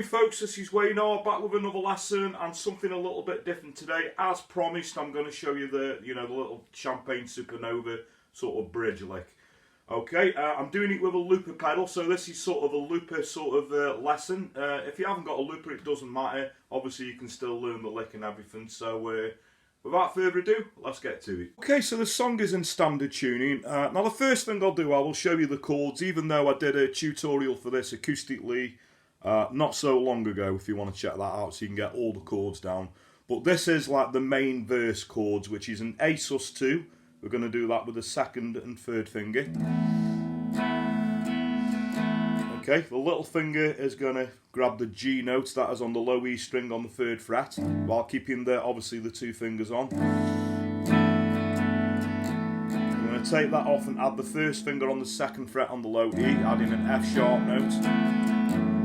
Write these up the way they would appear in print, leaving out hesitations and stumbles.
folks, this is Wayne back with another lesson and something a little bit different today. As promised, I'm going to show you the the little Champagne Supernova sort of bridge lick. Okay, I'm doing it with a looper pedal, so this is sort of a looper sort of lesson. If you haven't got a looper, it doesn't matter. Obviously, you can still learn the lick and everything. So without further ado, let's get to it. Okay, so the song is in standard tuning. Now the first thing I'll do, I will show you the chords, even though I did a tutorial for this acoustically not so long ago, if you want to check that out, so you can get all the chords down. But this is like the main verse chords, which is an A sus2. We're going to do that with the second and third finger. Okay, the little finger is going to grab the G note, that is on the low E string on the 3rd fret, while keeping obviously the 2 fingers on. I'm going to take that off and add the 1st finger on the 2nd fret on the low E, adding an F sharp note.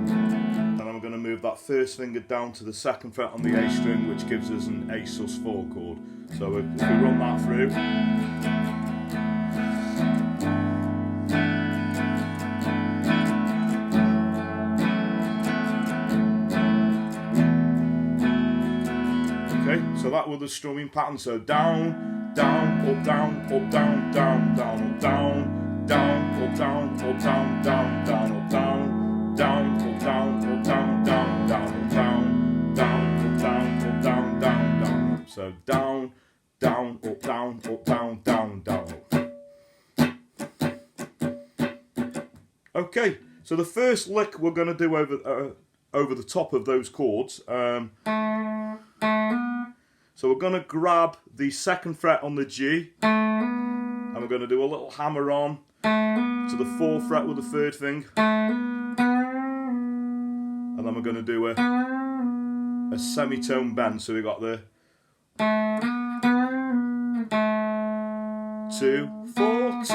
And I'm going to move that 1st finger down to the 2nd fret on the A string, which gives us an A sus4 chord. So if we run that through. Okay, so that was the strumming pattern. So down, down, up, down, up, down, down, down, up, down, down, up, down, up, down, down, down, up, down, down, up, down, up, down, down, down, up, down, down, up, down, up, down, down, down. So down, down, up, down, up, down, down, down, up. Okay, so the first lick we're going to do over the top of those chords. So we're going to grab the 2nd fret on the G, and we're going to do a little hammer on to the 4th fret with the 3rd finger, and then we're going to do a semitone bend. So we got the 2, 4, 2.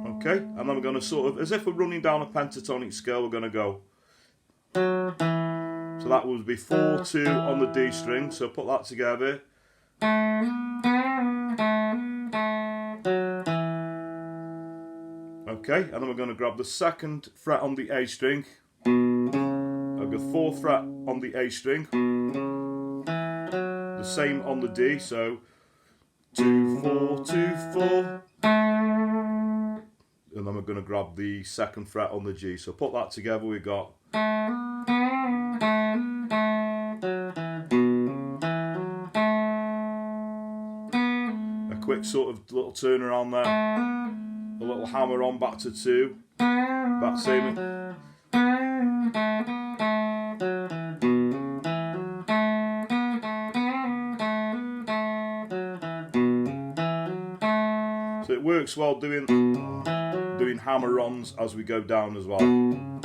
Okay, and then we're going to sort of, as if we're running down a pentatonic scale, we're going to go. So that would be 4, 2 on the D string, so put that together. Okay, and then we're going to grab the 2nd fret on the A string, I've got 4th fret on the A string, the same on the D, so 2, 4, 2, 4. And then we're going to grab the 2nd fret on the G. So put that together, we got a quick sort of little turn around there, a little hammer on back to 2, back same. So it works well doing hammer-ons as we go down as well. And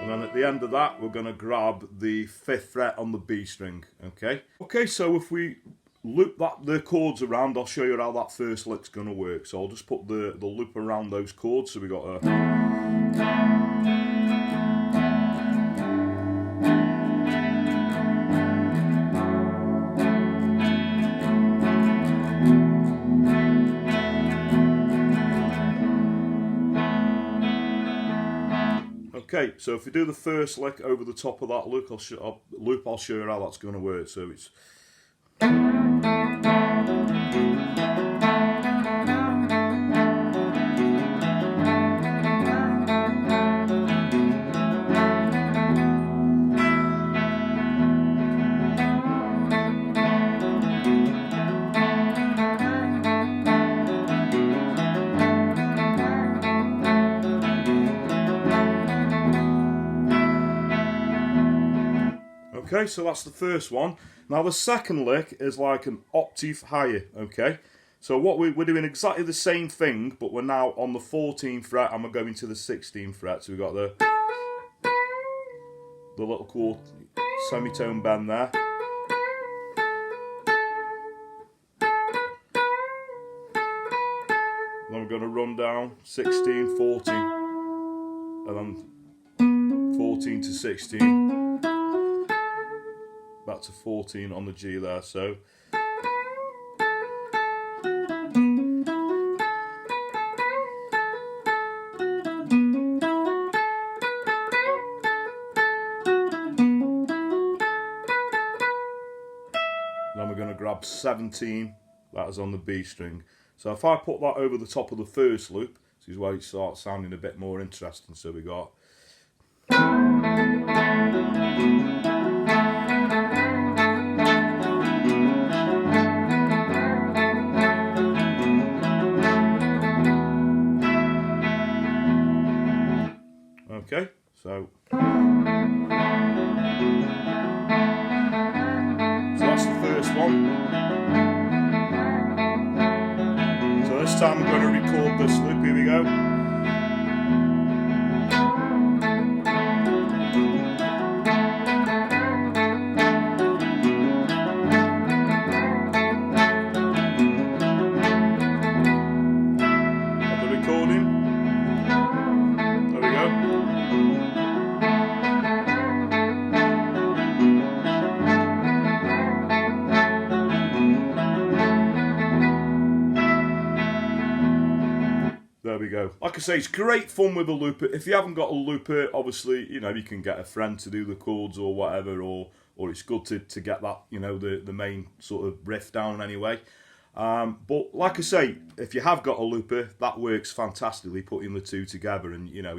then at the end of that, we're going to grab the 5th fret on the B string. Okay, so if we loop the chords around, I'll show you how that first lick's going to work. So I'll just put the loop around those chords. So we got a... Okay, so if we do the first lick over the top of that loop, I'll show you how that's going to work. So it's... Okay, so that's the first one. Now the second lick is like an octave higher, okay? So what we're doing exactly the same thing, but we're now on the 14th fret and we're going to the 16th fret. So we've got the little cool semitone bend there. Then we're going to run down 16, 14, and then 14 to 16. back to 14 on the G there, so. Then we're going to grab 17, that is on the B string. So if I put that over the top of the first loop, this is where it starts sounding a bit more interesting. So we got. Okay, so that's the first one. So this time I'm going to record this loop, here we go. Got the recording. There we go. There we go. Like I say, it's great fun with a looper. If you haven't got a looper, obviously, you know, you can get a friend to do the chords or whatever, or it's good to get that, you know, the main sort of riff down anyway. But like I say, if you have got a looper, that works fantastically, putting the two together. And, you know,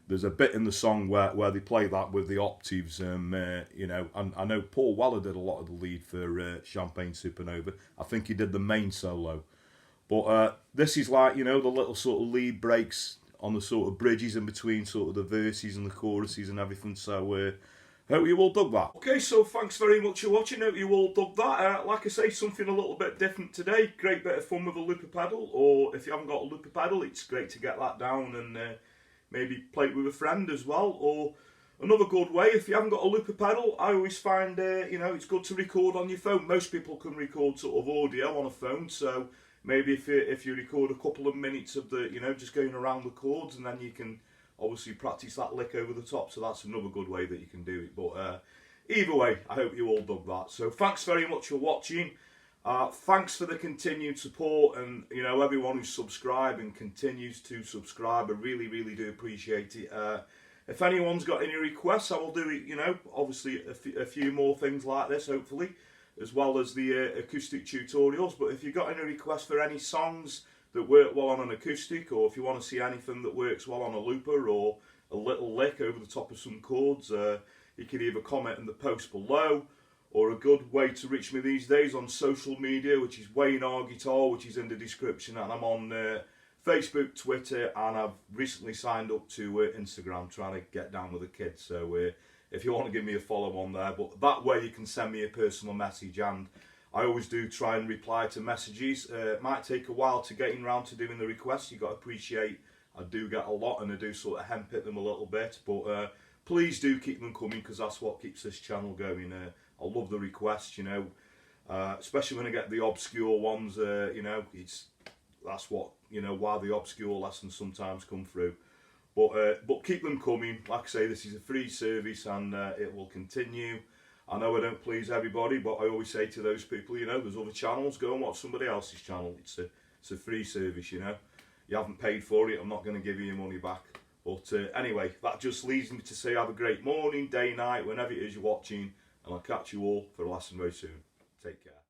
there's a bit in the song where they play that with the octaves, you know, and I know Paul Weller did a lot of the lead for Champagne Supernova. I think he did the main solo. But this is like, you know, the little sort of lead breaks on the sort of bridges in between sort of the verses and the choruses and everything. So hope you all dug that. Okay, so thanks very much for watching. Hope you all dug that. Like I say, something a little bit different today. Great bit of fun with a looper pedal. Or if you haven't got a looper pedal, it's great to get that down and maybe play it with a friend as well. Or another good way, if you haven't got a looper pedal, I always find, you know, it's good to record on your phone. Most people can record sort of audio on a phone, so maybe if you record a couple of minutes of the, you know, just going around the chords, and then you can obviously practice that lick over the top. So that's another good way that you can do it. But either way, I hope you all dug that. So thanks very much for watching. Thanks for the continued support, and, you know, everyone who's subscribed and continues to subscribe. I really, really do appreciate it. If anyone's got any requests, I will do it, you know, obviously a few more things like this, hopefully, as well as the acoustic tutorials. But if you've got any requests for any songs that work well on an acoustic, or if you want to see anything that works well on a looper or a little lick over the top of some chords, you can either comment in the post below, or a good way to reach me these days on social media, which is Wayne R Guitar, which is in the description, and I'm on Facebook, Twitter, and I've recently signed up to Instagram, trying to get down with the kids. So if you want to give me a follow on there, but that way you can send me a personal message, and I always do try and reply to messages. It might take a while to getting around to doing the requests. You've got to appreciate I do get a lot, and I do sort of hemp-hit them a little bit, but please do keep them coming, because that's what keeps this channel going. I love the requests, you know, especially when I get the obscure ones. You know, that's what, you know, why the obscure lessons sometimes come through. But keep them coming. Like I say, this is a free service, and it will continue. I know I don't please everybody, but I always say to those people, you know, there's other channels. Go and watch somebody else's channel. It's a free service, you know. You haven't paid for it. I'm not going to give you your money back. But anyway, that just leads me to say have a great morning, day, night, whenever it is you're watching. And I'll catch you all for a lesson very soon. Take care.